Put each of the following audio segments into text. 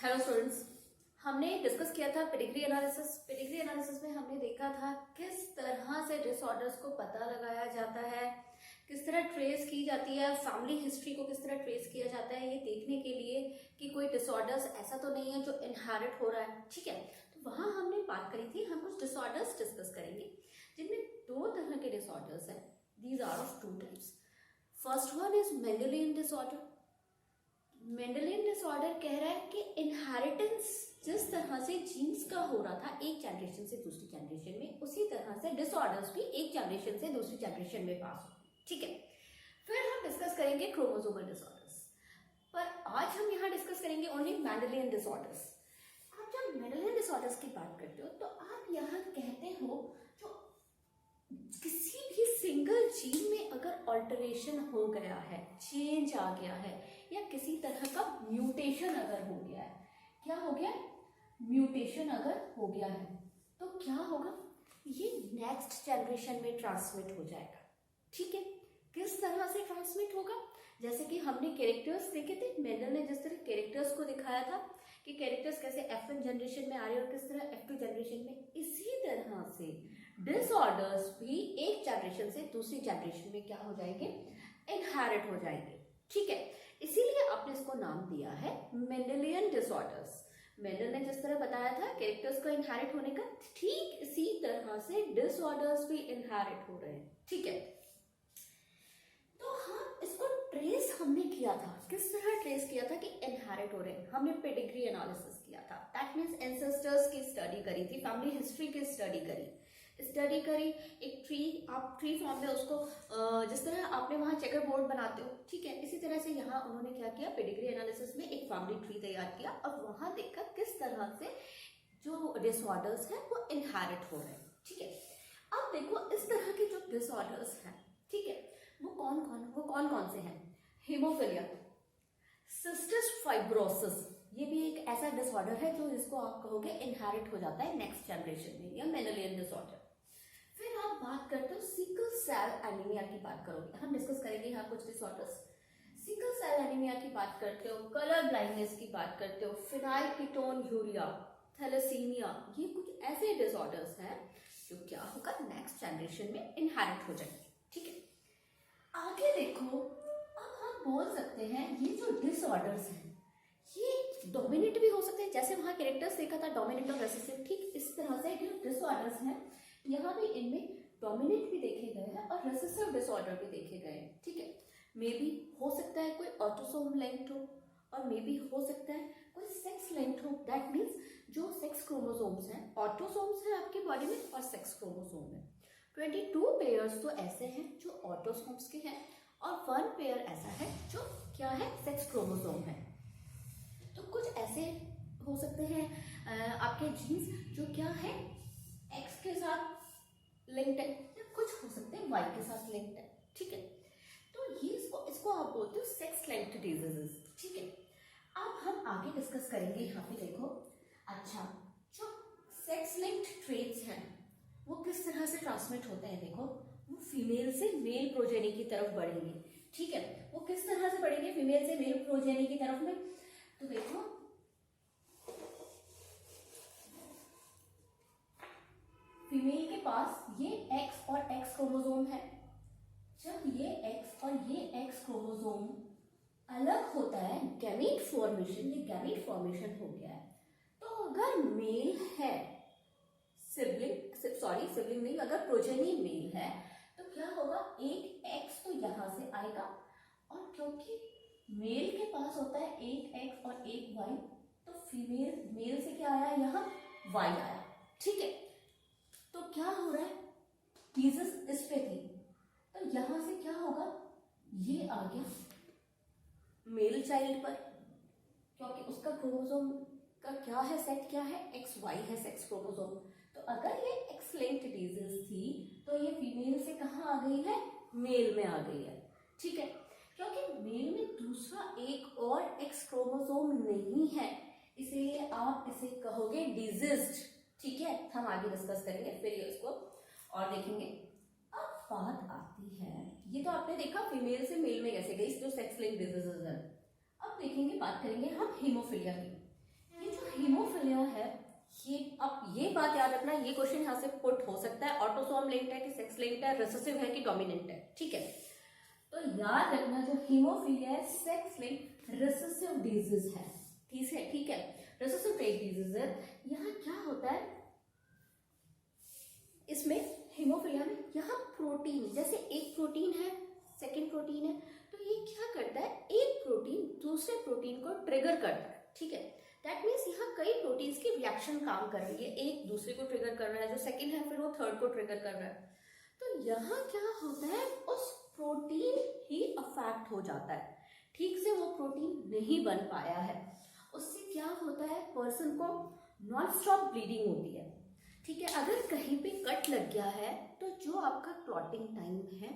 Hello students, हमने discuss किया था पेडिग्री एनालिसिस। पेडिग्री एनालिसिस में हमने देखा था किस तरह से डिसऑर्डर्स को पता लगाया जाता है, किस तरह ट्रेस की जाती है, फैमिली हिस्ट्री को किस तरह ट्रेस किया जाता है, ये देखने के लिए कि कोई डिसऑर्डर्स ऐसा तो नहीं है जो इनहेरिट हो रहा है। ठीक है, तो वहां हमने बात करी थी। हम कुछ डिसऑर्डर्स डिस्कस करेंगे जिनमें दो तरह के डिसऑर्डर्स हैं। These are of two types. First one is Mendelian disorder. Mendelian disorder कह रहा है कि इनहेरिटेंस जिस तरह से जीन्स का हो रहा था एक जनरेशन से दूसरी जनरेशन में, उसी तरह से डिसऑर्डर्स भी एक जनरेशन से दूसरी जनरेशन में पास होते हैं। ठीक है, फिर हम डिस्कस करेंगे क्रोमोसोमल डिसऑर्डर्स, पर आज हम यहाँ डिस्कस करेंगे ओनली मेंडेलियन डिसऑर्डर्स। आप जब मेंडेलियन डिसऑर्डर्स की बात करते हो तो आप यहाँ कहते हो जो किसी भी सिंगल जीन में अगर ऑल्टरेशन हो गया है, चेंज आ गया है, या किसी तरह का म्यूटेशन अगर हो गया है, क्या हो गया, म्यूटेशन अगर हो गया है, तो क्या होगा, ये नेक्स्ट जनरेशन में ट्रांसमिट हो जाएगा। ठीक है, किस तरह से ट्रांसमिट होगा, जैसे कि हमने कैरेक्टर्स देखे थे, मेंडल ने जिस तरह कैरेक्टर्स को दिखाया था कि कैरेक्टर्स कैसे F1 जनरेशन में आ रहे हैं और किस तरह F2 जनरेशन में, इसी तरह से डिसऑर्डर्स भी एक जनरेशन से दूसरी जनरेशन में क्या हो जाएंगे, इनहेरिट हो जाएंगे। ठीक है, इसीलिए आपने इसको नाम दिया है मेंडेलियन डिसऑर्डर्स। मेंडल ने जिस तरह बताया था कैरेक्टर्स को इनहेरिट होने का, ठीक इसी तरह से डिसऑर्डर्स भी इनहेरिट हो रहे हैं। ठीक है, तो हम इसको ट्रेस हमने किया था, किस तरह ट्रेस किया था कि इनहेरिट हो रहे हैं। हमने पेडिग्री एनालिसिस किया था, दैट मींस एंसेस्टर्स की स्टडी करी थी, फैमिली हिस्ट्री की स्टडी करी, एक ट्री, आप ट्री फॉर्म में उसको जिस तरह आपने वहां चेकर बोर्ड बनाते हो, ठीक है, इसी तरह से यहाँ उन्होंने क्या किया, पेडिग्री एनालिसिस में एक फैमिली ट्री तैयार किया और वहां देखा किस तरह से जो डिसऑर्डर्स हैं वो इनहेरिट हो रहे हैं। ठीक है, अब देखो इस तरह के जो डिसऑर्डर्स हैं, ठीक है, वो कौन कौन से हैं। हीमोफिलिया, सिस्टिस फाइब्रोसिस, ये भी एक ऐसा डिसऑर्डर है जो इसको आप कहोगे इनहेरिट हो जाता है नेक्स्ट जनरेशन में, या मेंडेलियन डिसऑर्डर। फिर आप बात करते हो सिकल सेल एनीमिया की बात करोगे, हम डिस्कस करेंगे यहाँ कुछ डिसऑर्डर्स। सिकल सेल एनीमिया की बात करते हो, कलर ब्लाइंडनेस की बात करते हो, फिनाइलकीटोन्यूरिया, थैलेसीमिया, ये कुछ ऐसे डिसऑर्डर्स हैं जो क्या होगा, नेक्स्ट जनरेशन में इनहेरिट हो जाएंगे। ठीक है, आगे देखो, अब हम बोल सकते हैं ये जो डिसऑर्डर्स हैं ये डोमिनेंट भी हो सकते हैं, जैसे वहां कैरेक्टर्स देखा था डोमिनेंट और रेसेसिव, ठीक इस तरह से जो डिसऑर्डर्स हैं यहाँ भी इनमें डोमिनेंट भी देखे गए हैं और रेसेसिव डिसऑर्डर भी देखे गए हैं। ठीक है, मे बी हो सकता है कोई ऑटोसोम लिंक्ड हो और मे बी हो सकता है कोई सेक्स लिंक्ड हो। दैट मीन्स जो सेक्स क्रोमोसोम्स हैं, ऑटोसोम्स हैं आपकी बॉडी में और सेक्स क्रोमोसोम है। 22 पेयर्स तो ऐसे हैं जो ऑटोसोम्स के हैं और 1 पेयर ऐसा है जो क्या है, सेक्स क्रोमोसोम है। तो कुछ ऐसे हो सकते हैं आपके जीन्स जो क्या है, एक्स के साथ लिंक्ड है, या कुछ हो सकते हैं वाई के साथ लिंक्ड है। ठीक है, तो ये इसको आप बोलते हो सेक्स लिंक्ड डिजीजेस। ठीक है, अब हम आगे डिस्कस करेंगे। यहाँ पे देखो, अच्छा, जो सेक्स लिंक्ड ट्रेट्स हैं वो किस तरह से ट्रांसमिट होते हैं, देखो, वो फीमेल से मेल प्रोजेनी की तरफ बढ़ेंगे। ठीक है, वो किस तरह से बढ़ेंगे, फीमेल से मेल प्रोजेनी की तरफ में, तो देखो फीमेल के पास ये X और X क्रोमोसोम है। जब ये X और ये X क्रोमोसोम अलग होता है, गैमीट फॉर्मेशन, ये गैमीट फॉर्मेशन हो गया है, तो अगर मेल है, सिबलिंग नहीं, अगर प्रोजेनी मेल है तो क्या होगा, एक X तो यहां से आएगा, और क्योंकि मेल के पास होता है एक X और एक Y, तो फीमेल मेल से क्या आया, यहाँ Y आया। ठीक है, तो क्या हो रहा है, पीसेस इस पे थी, तो यहां से क्या होगा, ये आ गया मेल चाइल्ड पर, क्योंकि उसका क्रोमोसोम का क्या है, सेट क्या है, XY है सेक्स क्रोमोसोम। तो अगर ये X लिंक्ड डिजीज थी तो ये फीमेल से कहाँ आ गई है, मेल में आ गई है। ठीक है, क्योंकि मेल में दूसरा एक और X क्रोमोसोम नहीं है, इसीलिए आप इसे कहोगे डिजीज्ड। ठीक है, हम आगे डिस्कस करेंगे, फिर ये उसको और देखेंगे। अब बात आती है, ये तो आपने देखा फीमेल से मेल में कैसे गई, जो सेक्स लिंक्ड डिजीजेस है। अब देखेंगे, बात करेंगे हम हीमोफीलिया की। ये जो हीमोफिलिया है, ये अब ये बात याद रखना, ये क्वेश्चन यहाँ से पुट हो सकता है, ऑटोसोम लिंक्ड है कि सेक्स लिंक्ड है, रिसेसिव है कि डोमिनेंट है, ठीक है। तो याद रखना जो हीमोफिलिया है सेक्स लिंक्ड रिसेसिव डिजीज है, ठीक है, रिसेसिव ट्रेट डिजीज है। यहाँ क्या होता है इसमें हीमोफिलिया में, यहाँ प्रोटीन, जैसे एक प्रोटीन है सेकेंड प्रोटीन है, तो ये क्या करता है, एक प्रोटीन दूसरे प्रोटीन को ट्रिगर करता है, ठीक है। दैट मीन्स यहाँ कई प्रोटीन्स की रिएक्शन काम कर रही है, एक दूसरे को ट्रिगर कर रहा है, जो सेकंड है फिर वो थर्ड को ट्रिगर कर रहा है। तो यहाँ क्या होता है, उस प्रोटीन ही अफेक्ट हो जाता है, ठीक से वो प्रोटीन नहीं बन पाया है, उससे क्या होता है, पर्सन को नॉन स्टॉप ब्लीडिंग होती है, ठीक है। अगर कहीं पे कट लग गया है तो जो आपका क्लॉटिंग टाइम है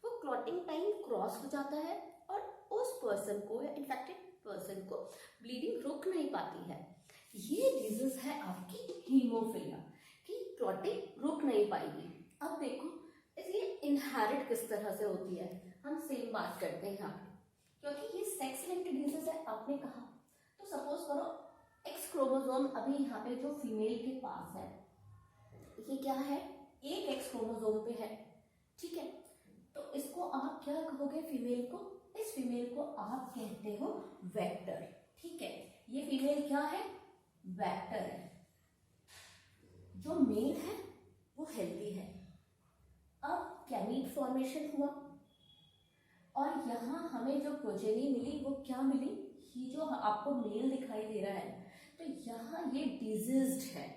वो क्लॉटिंग टाइम क्रॉस हो जाता है और उस पर्सन को या इन्फेक्टेड पर्सन को ब्लीडिंग रुक नहीं पाती है। ये डिजीज है आपकी हीमोफिलिया कि क्लॉटिंग रुक नहीं पाएगी। अब देखो इसलिए इनहेरिट किस तरह से होती है, हम सेम बात करते हैं यहाँ पे, क्योंकि ये सेक्स लिंक्ड डिजीज है आपने कहा। तो सपोज करो एक्स क्रोमोसोम अभी यहाँ पे जो फीमेल के पास है, ये क्या है, एक एक्स क्रोमोसोम पे है, ठीक है। तो इसको आप क्या कहोगे, फीमेल को, इस फीमेल को आप कहते हो वेक्टर, ठीक है। ये फीमेल क्या है, वेक्टर है। जो मेल है वो हेल्दी है। अब गैमीट फॉर्मेशन हुआ और यहाँ हमें जो प्रोजेनी मिली वो क्या मिली, ये जो आपको मेल दिखाई दे रहा है, तो यहाँ ये डिजीज्ड है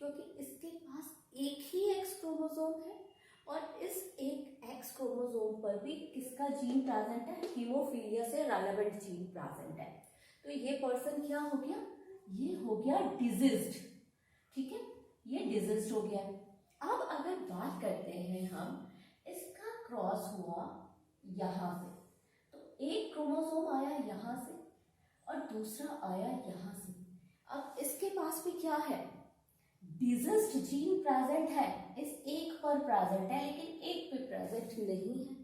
क्योंकि इसके पास एक ही एक्स क्रोमोसोम है और इस एक एक्स क्रोमोसोम पर भी किसका जीन प्रेजेंट है, हीमोफिलिया से रेलेवेंट जीन प्रेजेंट है। तो ये पर्सन क्या हो गया, ये हो गया डिजीज्ड, ठीक है, ये डिजीज्ड हो गया। अब अगर बात करते हैं हम, इसका क्रॉस हुआ यहाँ से, तो एक क्रोमोसोम आया यहाँ से और दूसरा आया यहाँ से। अब इसके पास भी क्या है, डिजीज्ड जीन प्रेजेंट है, इस एक पर प्रेजेंट है लेकिन एक पे प्रेजेंट नहीं है।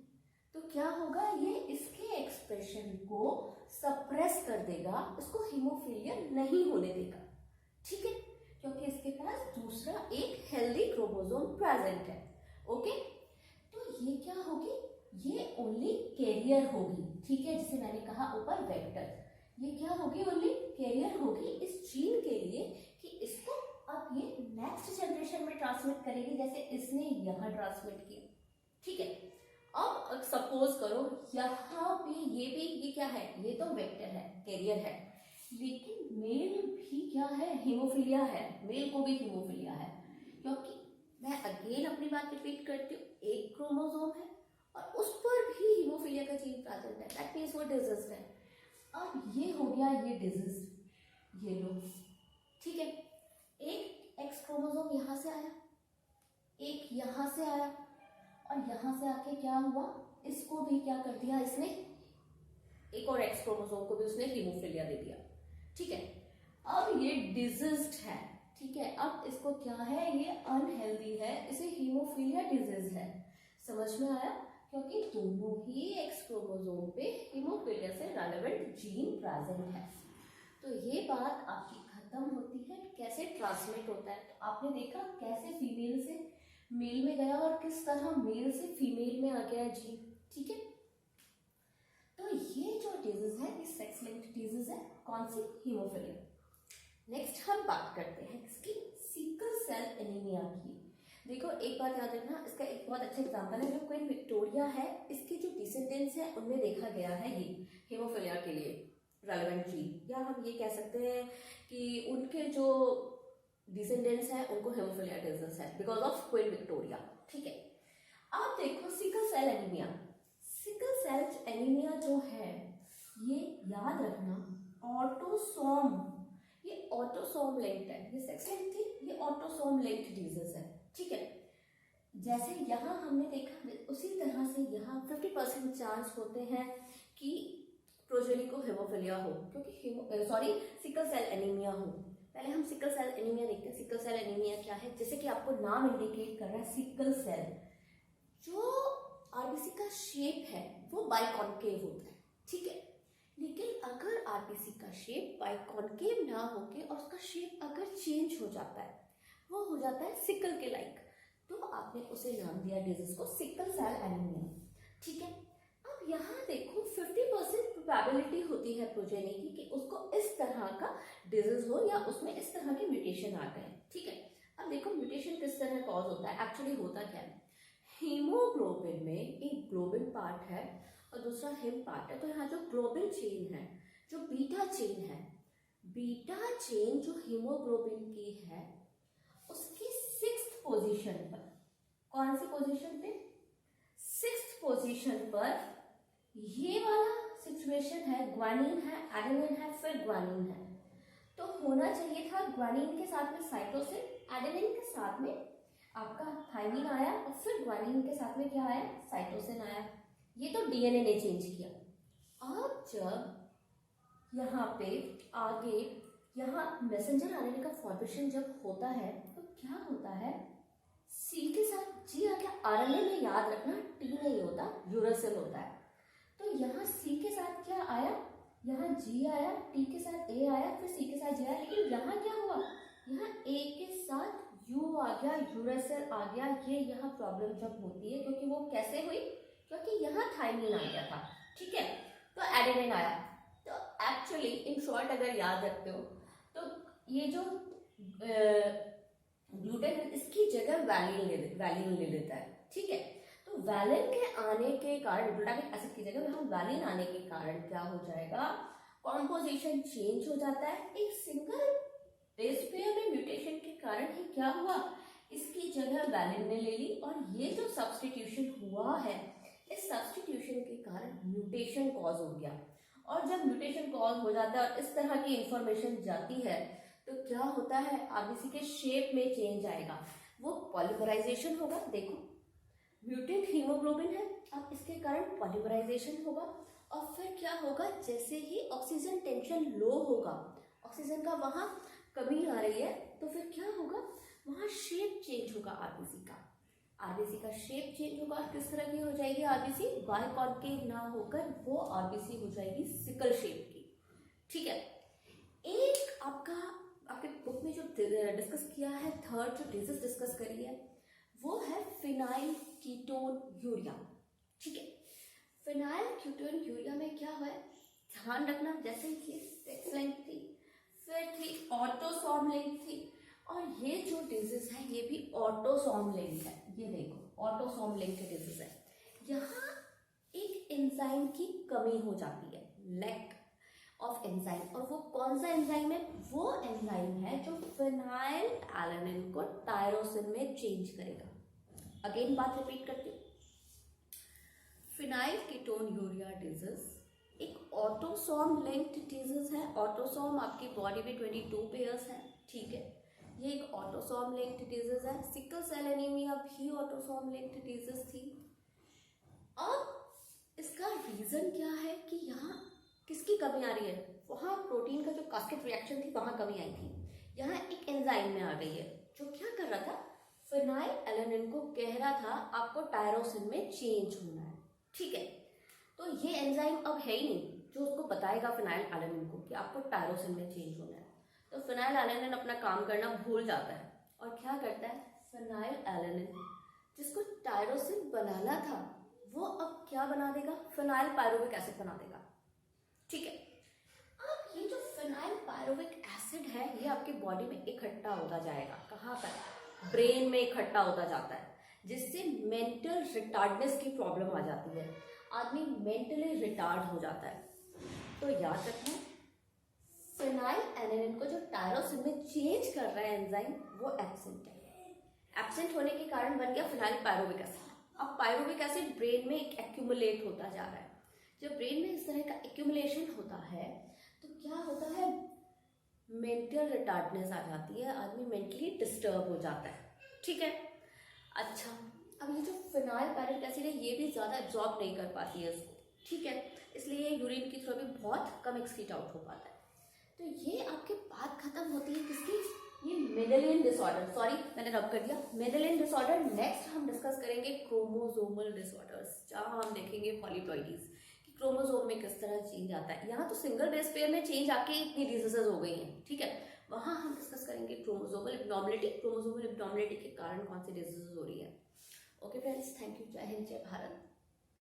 तो क्या होगा, ये इसके एक्सप्रेशन को सप्रेस कर देगा, इसको हीमोफिलिया नहीं होने देगा, ठीक है, क्योंकि इसके पास दूसरा एक हेल्दी क्रोमोसोम प्रेजेंट है। ओके, तो ये क्या होगी, ये ओनली कैरियर होगी, ठीक है, जिसे मैंने कहा ऊपर वेक्टर, ये क्या होगी, ओनली कैरियर होगी इस जीन के लिए कि इसको अब ये नेक्स्ट जनरेशन में ट्रांसमिट करेगी, जैसे इसने यहाँ ट्रांसमिट किया, ठीक है। अब सपोज करो यहाँ पे ये क्या है, ये तो वेक्टर है, कैरियर है, लेकिन मेल भी क्या है, हीमोफिलिया है, मेल को भी हीमोफिलिया है, क्योंकि मैं अगेन अपनी बात रिपीट करती हूँ, एक क्रोमोसोम है और उस पर भी हीमोफिलिया का जीन प्रेजेंट है, दैट मींस वो डिजीज है। अब ये हो गया ये डिजीज, ये लो, ठीक है, एक एक्स क्रोमोसोम यहाँ से आया, एक यहाँ से आया और यहाँ से आके क्या हुआ, इसको भी क्या कर दिया इसने, एक और एक्स क्रोमोसोम को भी उसने हीमोफिलिया दे दिया, ठीक है। अब ये डिजीज्ड है, ठीक है, अब इसको क्या है, ये अनहेल्दी है, इसे हीमोफिलिया डिजीज है। समझ में आया, क्योंकि दोनों ही एक्स क्रोमोसोम पे हीमोफिलिया से रेलेवेंट जीन प्रेजेंट है। तो ये बात आपकी खत्म होती है, कैसे ट्रांसमिट होता है। तो आपने देखा कैसे फीमेल से मेल में गया और किस तरह मेल से फीमेल में आ गया जीन, ठीक है। तो ये जो डिजीज है ये सेक्स लिंक्ड डिजीज है, कौन सी, हीमोफिलिया। नेक्स्ट हम बात करते हैं इसकी सिकल सेल एनीमिया की। देखो एक बात याद रखना, इसका एक बहुत अच्छा एग्जांपल है, जो क्वीन विक्टोरिया है इसके जो डिसेंडेंट्स है उनमें देखा गया है ये हीमोफिलिया के लिए रेलेवेंट जीन, या हम ये कह सकते हैं कि उनके जो डिसेंडेंट्स हैं उनको हीमोफिलिया डिजीज है बिकॉज ऑफ क्वीन विक्टोरिया, ठीक है। आप देखो sickle cell anaemia, sickle cell anaemia जो है ये याद रखना ऑटोसोम, ये ऑटोसोम लिंक्ड है, ये सेक्स लिंक्ड थी, ये ऑटोसोम लिंक्ड डिजीज है, ठीक है। जैसे यहाँ हमने देखा उसी तरह से यहाँ 50% चांस होते हैं कि प्रोजेनी को हेमोफिलिया हो, क्योंकि सिकल सेल एनीमिया हो। पहले हम सिकल सेल एनीमिया देखते हैं। सिकल सेल एनीमिया क्या है, जैसे कि आपको नाम इंडिकेट कर रहा है, सिकल सेल जो आरबीसी का शेप है वो बाइकॉन्केव होता है, ठीक है। लेकिन अगर आरबीसी आरबीसी का शेप बाइकॉन्केव ना होके और उसका शेप अगर चेंज हो जाता है, वो हो जाता है सिकल के लाइक, तो आपने उसे नाम दिया डिजीज को सिकल सेल एनीमिया। ठीक है, अब यहाँ देखो 50% प्रोबेबिलिटी होती है प्रोजेनी की कि उसको इस तरह का डिजीज हो या उसमें इस तरह के म्यूटेशन आ गए। ठीक है, अब देखो म्यूटेशन किस तरह कॉज होता है, एक्चुअली होता क्या है, हीमोग्लोबिन में एक ग्लोबिन पार्ट है और दूसरा हिम पार्ट है। तो यहाँ जो ग्लोबिन चेन है, जो बीटा चेन है, बीटा चेन जो हीमोग्लोबिन की है उसकी 6th पोजीशन पर, कौन सी पोजीशन पे, 6th पोजीशन पर ये वाला सिचुएशन है, ग्वानिन है, एडेनिन है, फिर ग्वानिन है। तो होना चाहिए था ग्वानिन के साथ में साइटोसिन, एडेनिन के साथ में आपका थाइमिन आया और फिर ग्वानिन के साथ में क्या आया, साइटोसिन आया। ये तो डीएनए ने चेंज किया। अब जब यहाँ पे आगे यहाँ मैसेंजर आरएनए का फॉर्मेशन जब होता है तो क्या होता है, सी के साथ जी आ गया, आरएनए में याद रखना टी नहीं होता, यूरासिल होता है। तो यहाँ सी के साथ क्या आया, यहाँ जी आया, टी के साथ ए आया, फिर सी के साथ जी आया, लेकिन यहाँ क्या हुआ, यहाँ ए के साथ यू आ गया, यूरासिल आ गया। ये यहाँ प्रॉब्लम जब होती है, क्योंकि वो कैसे हुई, क्योंकि यहाँ थाइमिन आ गया था। ठीक है, तो एडेनिन आया। तो एक्चुअली इन शॉर्ट अगर याद रखते हो तो ये जो ग्लूटेन इसकी जगह वैलिन ले लेता है। ठीक है, तो वैलिन के आने के कारण, ग्लूटामिक एसिड की जगह हम वैलिन आने के कारण क्या हो जाएगा, कॉम्पोजिशन चेंज हो जाता है। एक सिंगल बेस पेयर में म्यूटेशन के कारण ही क्या हुआ, इसकी जगह वैलिन ने ले ली और ये जो सब्स्टिट्यूशन हुआ है, इस सब्स्टिट्यूशन के कारण म्यूटेशन कॉज हो गया। और जब म्यूटेशन कॉज हो जाता है और इस तरह की इंफॉर्मेशन जाती है तो क्या होता है, आरबीसी के शेप में चेंज आएगा, वो पॉलीमराइजेशन होगा। देखो म्यूटेंट हीमोग्लोबिन है, अब इसके कारण पॉलीमराइजेशन होगा और फिर क्या होगा, जैसे ही ऑक्सीजन टेंशन लो होगा, ऑक्सीजन का वहां कमी आ रही है, तो फिर क्या होगा, वहां शेप चेंज होगा आरबीसी का। आरबीसी का शेप चेंज होगा, किस तरह की हो जाएगी आरबीसी, बाइकॉन्केव ना होकर वो आरबीसी हो जाएगी सिकल शेप की। ठीक है, एक आपके बुक में जो डिस्कस किया है, थर्ड जो डिजीज डिस्कस करी है वो है फिनाइल कीटोन यूरिया। ठीक है, फिनाइल कीटोन यूरिया में क्या है, ध्यान रखना, जैसे कि सेक्स लिंक थी, फिर थी ऑटोसोम लिंक थी, और ये जो डिजीज है ये भी ऑटोसोम लिंक है। ये देखो ऑटोसोम लिंक डिजीज है। यहाँ एक एंजाइम की कमी हो जाती है, लैक ऑफ एंजाइम, और वो कौन सा एंजाइम है, वो एंजाइम है जो फिनाइल एलानिन को टायरोसिन में चेंज करेगा। अगेन बात रिपीट करती हूँ, फिनाइल कीटोन यूरिया डिजीज एक ऑटोसोम लिंक्ड डिजीज है। ऑटोसोम आपकी बॉडी में 22 पेयर्स है। ठीक है, ये एक ऑटोसोम लिंक्ड डिजीज है। सिकल सेल एनीमिया भी ऑटोसोम लिंक्ड डिजीज थी। अब इसका रीजन क्या है कि यहाँ किसकी कमी आ रही है, वहाँ प्रोटीन का जो कास्केट रिएक्शन थी वहाँ कमी आई थी, यहाँ एक एंजाइम में आ गई है जो क्या कर रहा था, फिनाइल एलानिन को कह रहा था आपको टायरोसिन में चेंज होना है। ठीक है, तो ये एंजाइम अब है ही नहीं जो उसको बताएगा फिनाइल एलानिन को कि आपको टायरोसिन में चेंज होना है। तो फिनाइल एलानिन अपना काम करना भूल जाता है और क्या करता है, फिनाइल एलानिन जिसको टायरोसिन बनाना था वो अब क्या बना देगा, फिनाइल पायरुविक एसिड बना देगा। ठीक है, अब ये जो फिनाइल पायरुविक एसिड है ये आपकी बॉडी में इकट्ठा होता जाएगा, कहाँ पर, ब्रेन में इकट्ठा होता जाता है, जिससे मेंटल रिटार्डनेस की प्रॉब्लम आ जाती है, आदमी मेंटली रिटार्ड हो जाता है। तो याद रखना, फिनाइल एलानिन को जो टायरोसिन में चेंज कर रहा है एंजाइम वो एब्सेंट है। एब्सेंट होने के कारण बन गया फिनाइल पायरुविक एसिड। अब पायरुविक एसिड ब्रेन में एक्यूमुलेट होता जा रहा है। जब ब्रेन में इस तरह का एक्यूमुलेशन होता है तो क्या होता है, मेंटल रिटार्डनेस आ जाती है, आदमी मेंटली डिस्टर्ब हो जाता है। ठीक है, अच्छा अब ये जो फिनाइल पायरुविक एसिड है ये भी ज़्यादा एब्जॉर्ब नहीं कर पाती है इसको। ठीक है, इसलिए यूरिन की थ्रू भी बहुत कम एक्सक्रीट आउट हो पाता है। तो ये आपके बात खत्म होती है किसकी, ये मेंडेलियन डिसऑर्डर, सॉरी मैंने रब कर दिया, मेंडेलियन डिसऑर्डर। नेक्स्ट हम डिस्कस करेंगे क्रोमोसोमल डिसऑर्डर्स, जहाँ हम देखेंगे पॉलीप्लॉइडीज कि क्रोमोसोम में किस तरह चेंज आता है। यहाँ तो सिंगल बेस पेयर में चेंज आके इतनी डिजीजेस हो गई हैं, ठीक है। वहां हम डिस्कस करेंगे क्रोमोसोमल एब्नॉर्मलिटी, क्रोमोसोमल एब्नॉर्मलिटी के कारण कौन सी डिजीजेस हो रही है। Okay friends, thank you. जय हिंद, जय भारत।